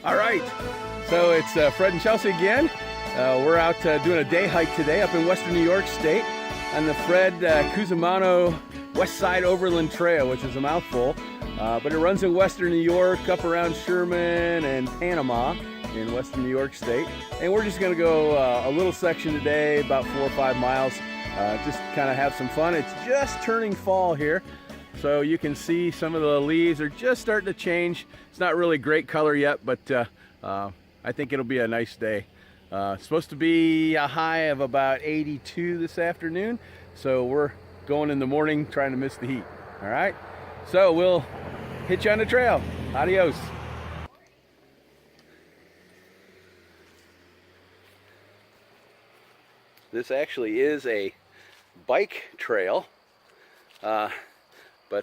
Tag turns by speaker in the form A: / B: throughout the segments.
A: All right, so it's Fred and Chelsea again. We're out doing a day hike today up in western New York State on the Fred Cusimano West Side Overland Trail, which is a mouthful, but it runs in western New York, up around Sherman and Panama in western New York State. And we're just gonna go a little section today, about 4 or 5 miles, just kind of have some fun. It's just turning fall here, so you can see some of the leaves are just starting to change. It's not really great color yet, but I think it'll be a nice day. It's supposed to be a high of about 82 this afternoon, so we're going in the morning trying to miss the heat. All right, so we'll hit you on the trail. Adios. This actually is a bike trail, but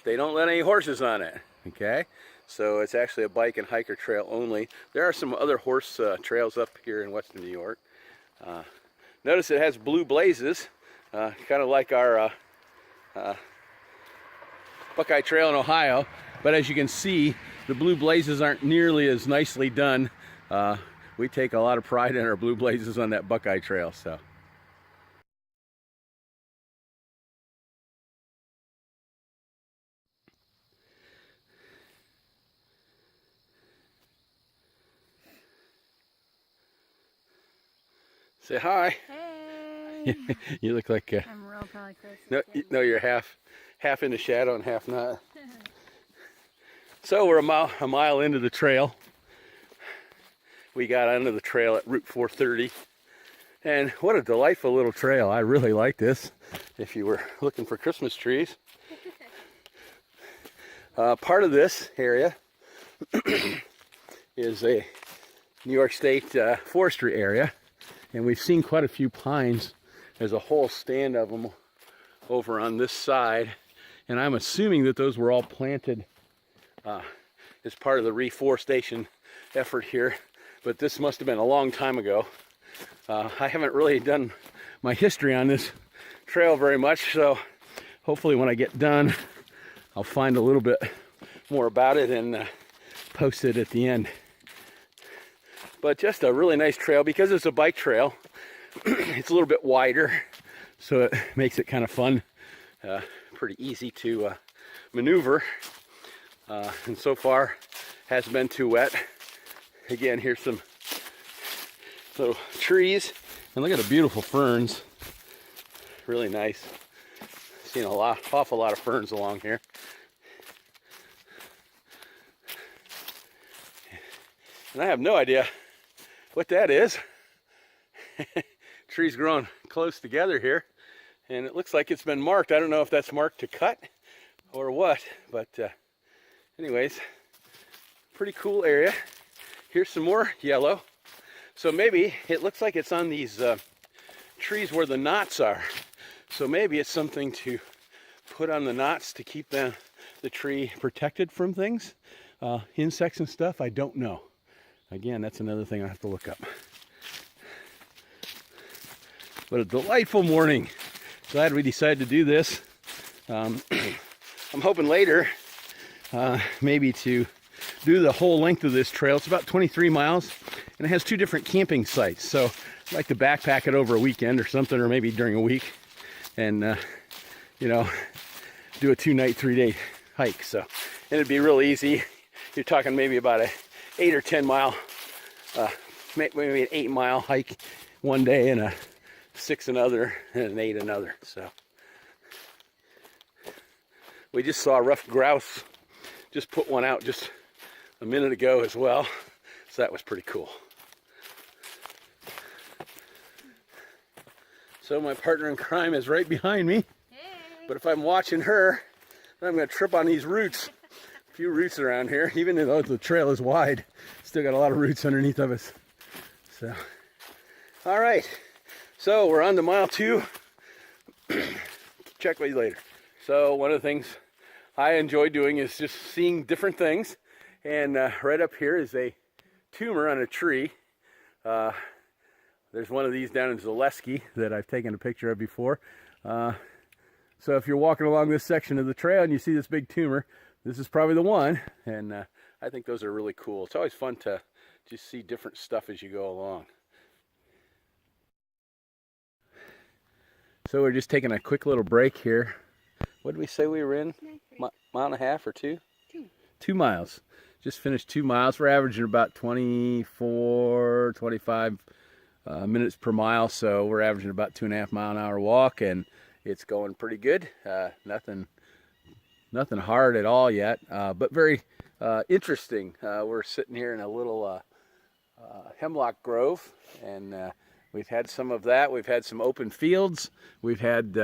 A: they don't let any horses on it, okay? So it's actually a bike and hiker trail only. There are some other horse trails up here in western New York. Notice it has blue blazes, kind of like our Buckeye Trail in Ohio, but as you can see, the blue blazes aren't nearly as nicely done. We take a lot of pride in our blue blazes on that Buckeye Trail. So. Say hi.
B: Hey.
A: You look like
B: I'm real probably close.
A: No, you're half in the shadow and half not. So we're a mile into the trail. We got onto the trail at Route 430, and what a delightful little trail. I really like this. If you were looking for Christmas trees, part of this area is a New York State forestry area. And we've seen quite a few pines. There's a whole stand of them over on this side. And I'm assuming that those were all planted as part of the reforestation effort here. But this must have been a long time ago. I haven't really done my history on this trail very much. So hopefully when I get done, I'll find a little bit more about it and post it at the end. But just a really nice trail. Because it's a bike trail, it's a little bit wider, so it makes it kind of fun, pretty easy to maneuver, and so far hasn't been too wet. Again, here's some little trees, and look at the beautiful ferns. Really nice. Seen awful lot of ferns along here. And I have no idea what that is. Trees growing close together here, and it looks like it's been marked. I don't know if that's marked to cut or what, but anyways, pretty cool area. Here's some more yellow. So maybe it looks like it's on these trees where the knots are. So maybe it's something to put on the knots to keep the tree protected from things, insects and stuff. I don't know. Again, that's another thing I have to look up. What a delightful morning. Glad we decided to do this. I'm hoping later maybe to do the whole length of this trail. It's about 23 miles, and it has 2 different camping sites. So I'd like to backpack it over a weekend or something, or maybe during a week, and you know, do a 2-night, 3-day hike. So, and it'd be real easy. You're talking maybe about a 8 or 10 mile, maybe an 8-mile hike one day, and a 6 another, and an 8 another. So we just saw a rough grouse. Just put one out just a minute ago as well. So that was pretty cool. So my partner in crime is right behind me.
B: Hey.
A: But if I'm watching her, then I'm going to trip on these roots. A few roots around here, even though the trail is wide, still got a lot of roots underneath of us. So, all right, so we're on to mile 2. Check with you later. So one of the things I enjoy doing is just seeing different things, and right up here is a tumor on a tree. There's one of these down in Zaleski that I've taken a picture of before. So if you're walking along this section of the trail and you see this big tumor, this is probably the one, and I think those are really cool. It's always fun to just see different stuff as you go along. So we're just taking a quick little break here. What did we say we were in? Mile and a half or two? 2 miles. Just finished 2 miles. We're averaging about 24, 25 minutes per mile. So we're averaging about 2.5 mile an hour walk, and it's going pretty good. Nothing hard at all yet, but very interesting. We're sitting here in a little Hemlock Grove, and we've had some of that. We've had some open fields. We've had,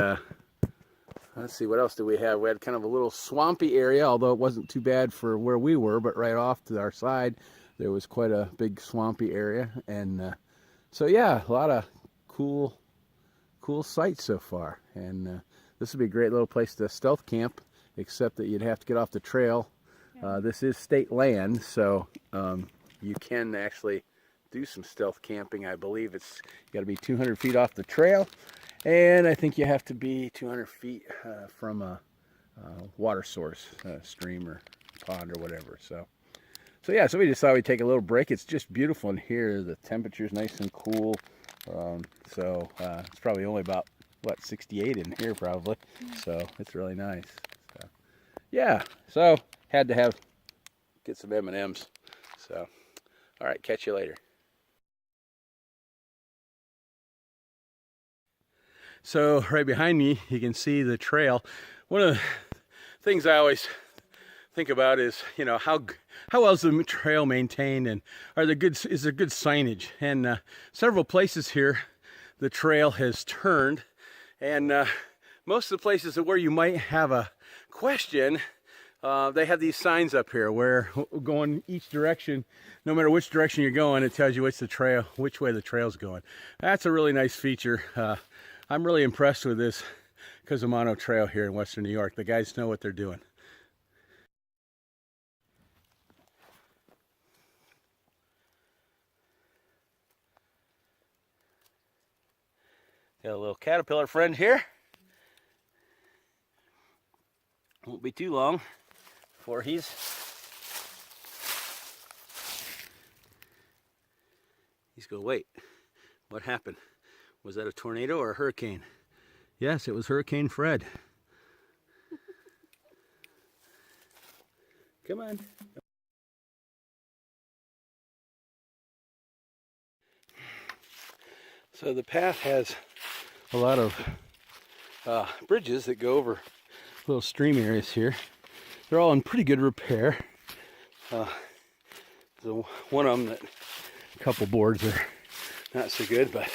A: let's see, what else do we have? We had kind of a little swampy area, although it wasn't too bad for where we were, but right off to our side, there was quite a big swampy area. And so, yeah, a lot of cool sights so far. And this would be a great little place to stealth camp, except that you'd have to get off the trail. This is state land, so you can actually do some stealth camping. I believe it's got to be 200 feet off the trail, and I think you have to be 200 feet from a water source, stream or pond or whatever. So yeah, so we just thought we'd take a little break. It's just beautiful in here. The temperature's nice and cool. It's probably only about, what, 68 in here probably. So it's really nice. So yeah, so had to get some M&Ms. So all right, catch you later. So right behind me, you can see the trail. One of the things I always think about is, you know, how well is the trail maintained, and is there good signage? And several places here, the trail has turned, and most of the places where you might have a question, they have these signs up here where going each direction, no matter which direction you're going, it tells you which way the trail's going. That's a really nice feature. I'm really impressed with this Cusimano Trail here in Western New York. The guys know what they're doing. Got a little caterpillar friend here. Won't be too long before he's going, wait, what happened? Was that a tornado or a hurricane? Yes, it was Hurricane Fred. Come on. So the path has a lot of bridges that go over little stream areas here. They're all in pretty good repair. So one of them, that a couple boards are not so good, but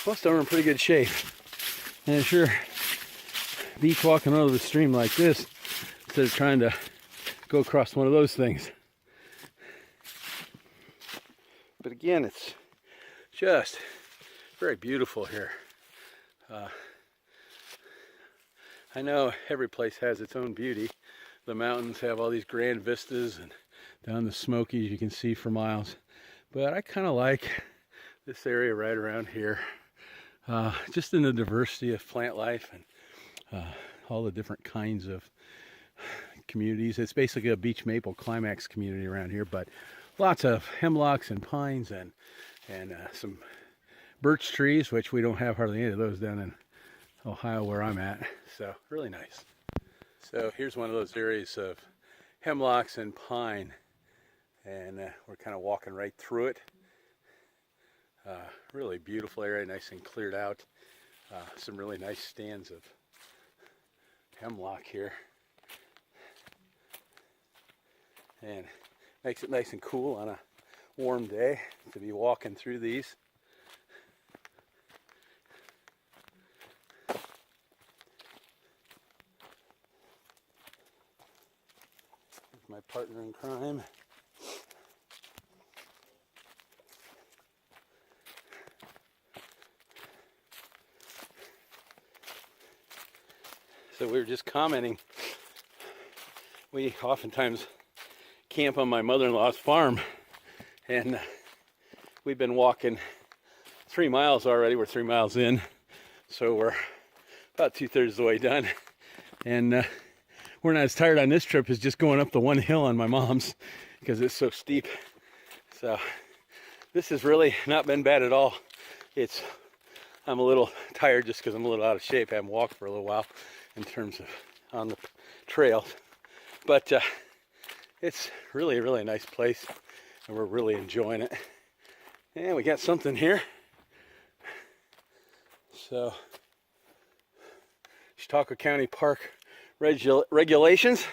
A: most of them are in pretty good shape. And it sure beats walking over the stream like this instead of trying to go across one of those things. But again, it's just very beautiful here. I know every place has its own beauty. The mountains have all these grand vistas, and down the Smokies you can see for miles. But I kind of like this area right around here. Just in the diversity of plant life and all the different kinds of communities. It's basically a beech maple climax community around here, but lots of hemlocks and pines and some birch trees, which we don't have hardly any of those down in Ohio where I'm at. So really nice. So here's one of those areas of hemlocks and pine, and we're kind of walking right through it. Really beautiful area, nice and cleared out. Some really nice stands of hemlock here, and makes it nice and cool on a warm day to be walking through these. Here's my partner in crime. So we were just commenting, we oftentimes camp on my mother-in-law's farm, and we've been walking 3 miles already. We're 3 miles in, so we're about 2/3 of the way done, and we're not as tired on this trip as just going up the one hill on my mom's, because it's so steep. So this has really not been bad at all. I'm a little tired just because I'm a little out of shape. I haven't walked for a little while in terms of on the trail. But it's really, really a nice place, and we're really enjoying it. And we got something here. So, Chautauqua County Park regulations,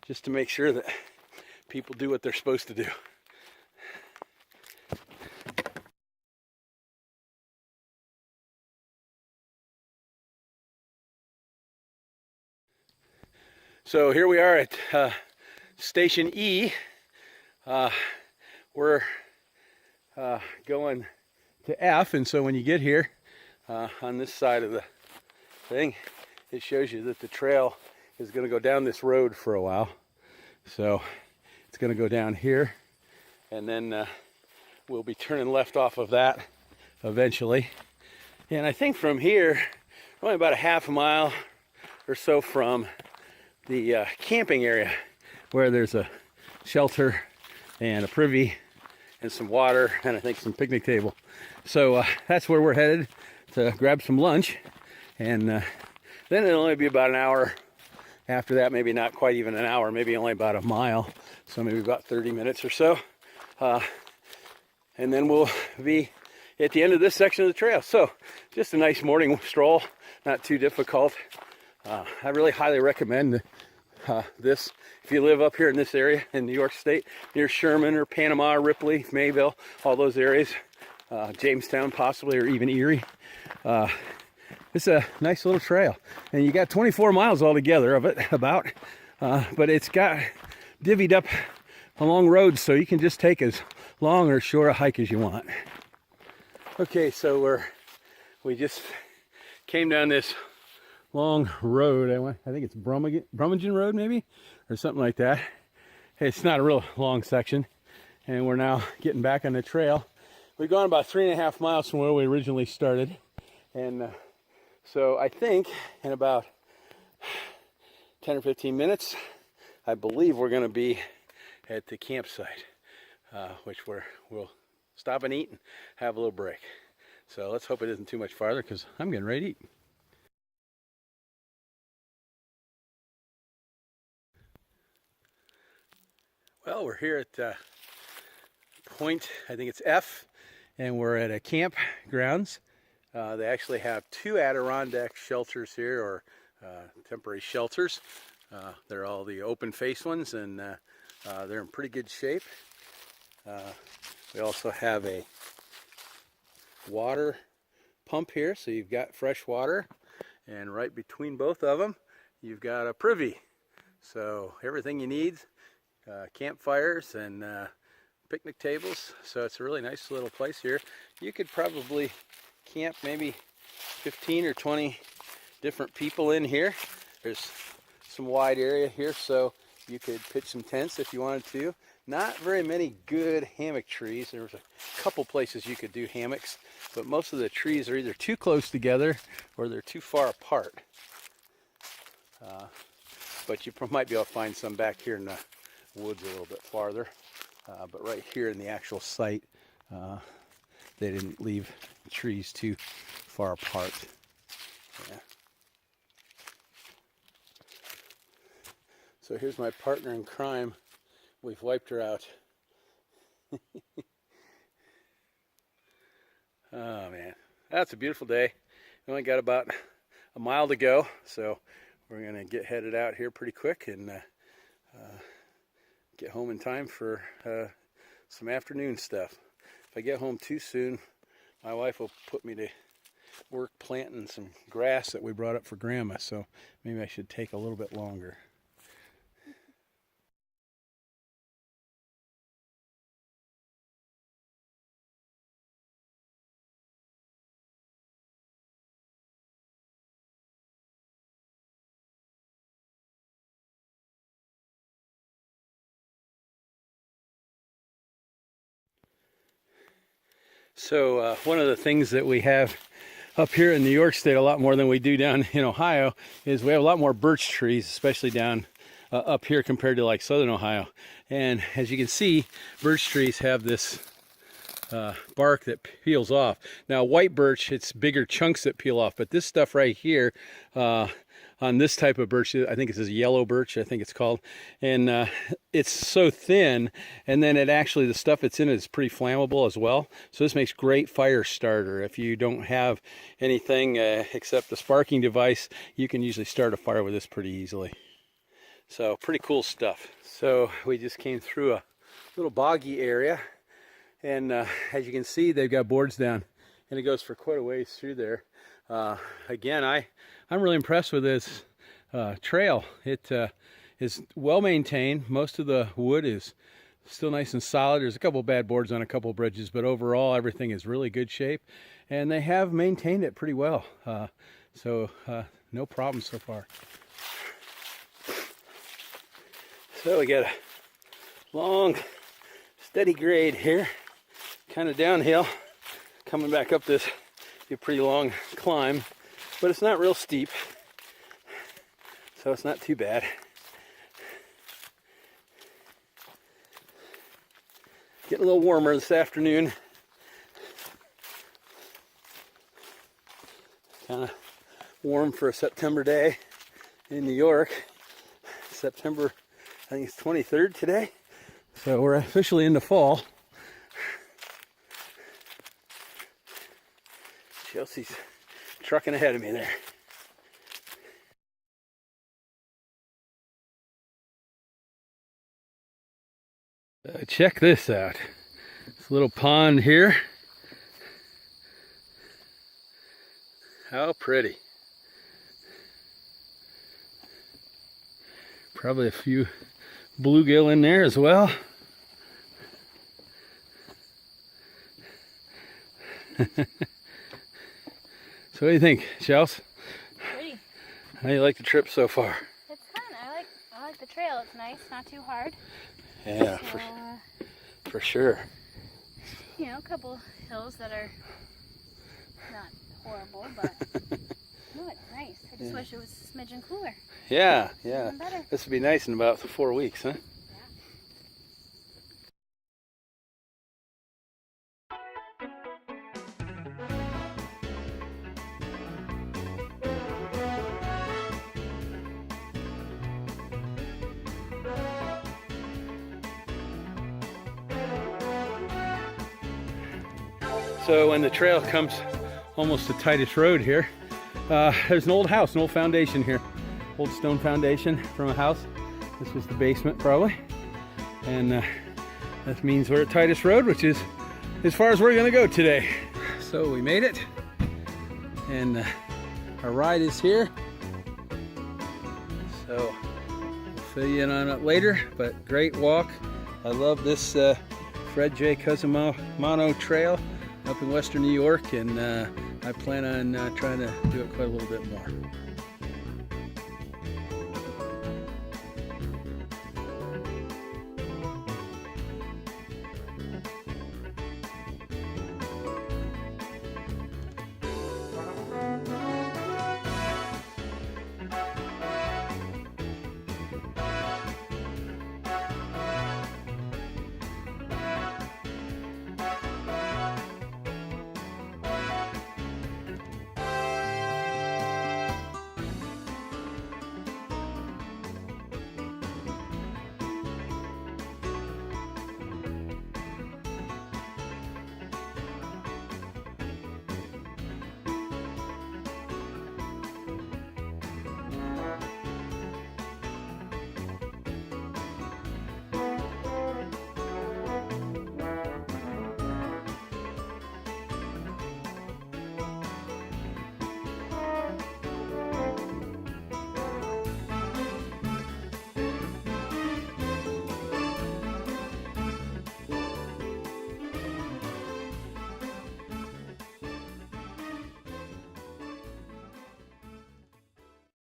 A: just to make sure that people do what they're supposed to do. So here we are at Station E. We're going to F, and so when you get here on this side of the thing, it shows you that the trail is going to go down this road for a while. So it's going to go down here, and then we'll be turning left off of that eventually. And I think from here, only about a half a mile or so from the camping area, where there's a shelter and a privy and some water and I think some picnic table. So that's where we're headed to grab some lunch, and then it'll only be about an hour after that, maybe not quite even an hour, maybe only about a mile, so maybe about 30 minutes or so, and then we'll be at the end of this section of the trail. So just a nice morning stroll, not too difficult. I really highly recommend this if you live up here in this area in New York State, near Sherman or Panama, Ripley, Mayville, all those areas, Jamestown possibly, or even Erie. It's a nice little trail, and you got 24 miles altogether of it, about, but it's got divvied up along roads, so you can just take as long or short a hike as you want. Okay, so we just came down this long road. I think it's Brummagem Road, maybe, or something like that. It's not a real long section, and we're now getting back on the trail. We've gone about 3.5 miles from where we originally started, and so I think in about 10 or 15 minutes, I believe we're going to be at the campsite, which we'll stop and eat and have a little break. So let's hope it isn't too much farther, because I'm getting ready to eat. Well, we're here at point, I think it's F, and we're at a campgrounds. They actually have 2 Adirondack shelters here, or temporary shelters. They're all the open face ones, and they're in pretty good shape. We also have a water pump here, so you've got fresh water, and right between both of them you've got a privy, so everything you need, campfires and picnic tables. So it's a really nice little place here. You could probably camp maybe 15 or 20 different people in here. There's some wide area here, so you could pitch some tents if you wanted to. Not very many good hammock trees. There's a couple places you could do hammocks, but most of the trees are either too close together or they're too far apart. But you might be able to find some back here in the woods a little bit farther. But right here in the actual site, they didn't leave the trees too far apart. Yeah. So here's my partner in crime. We've wiped her out. Oh man, that's a beautiful day. We only got about a mile to go, so we're gonna get headed out here pretty quick and get home in time for some afternoon stuff. If I get home too soon, my wife will put me to work planting some grass that we brought up for Grandma, so maybe I should take a little bit longer. So one of the things that we have up here in New York State a lot more than we do down in Ohio is we have a lot more birch trees, especially down up here compared to like southern Ohio. And as you can see, birch trees have this bark that peels off. Now white birch, it's bigger chunks that peel off, but this stuff right here, on this type of birch, I think it says yellow birch, I think it's called, and it's so thin, and then it actually, the stuff that's in it is pretty flammable as well. So this makes great fire starter. If you don't have anything except the sparking device, you can usually start a fire with this pretty easily. So pretty cool stuff. So we just came through a little boggy area, and as you can see, they've got boards down, and it goes for quite a ways through there. Again, I'm really impressed with this trail. It is well maintained. Most of the wood is still nice and solid. There's a couple bad boards on a couple of bridges, but overall everything is really good shape, and they have maintained it pretty well. So no problems so far. So we got a long, steady grade here, kind of downhill, coming back up this be a pretty long climb, but it's not real steep, so it's not too bad. Getting a little warmer this afternoon. Kind of warm for a September day in New York. September, I think it's 23rd today, so we're officially into fall. Chelsea's trucking ahead of me there. Check this out. This little pond here. How pretty. Probably a few bluegill in there as well. So what do you think, Chels?
B: Pretty.
A: How do you like the trip so far?
B: It's fun. I like the trail. It's nice, not too hard.
A: Yeah,
B: So,
A: for sure.
B: You know, a couple hills that are not horrible, but no, it's nice. I just wish it was a smidgen cooler.
A: Yeah.
B: Even better.
A: This would be nice in about 4 weeks, huh? So when the trail comes almost to Titus Road here, there's an old house, an old foundation here. Old stone foundation from a house. This was the basement probably. And that means we're at Titus Road, which is as far as we're gonna go today. So we made it. And our ride is here. So we'll fill you in on it later, but great walk. I love this Fred J. Cusimano Trail up in western New York, and I plan on trying to do it quite a little bit more.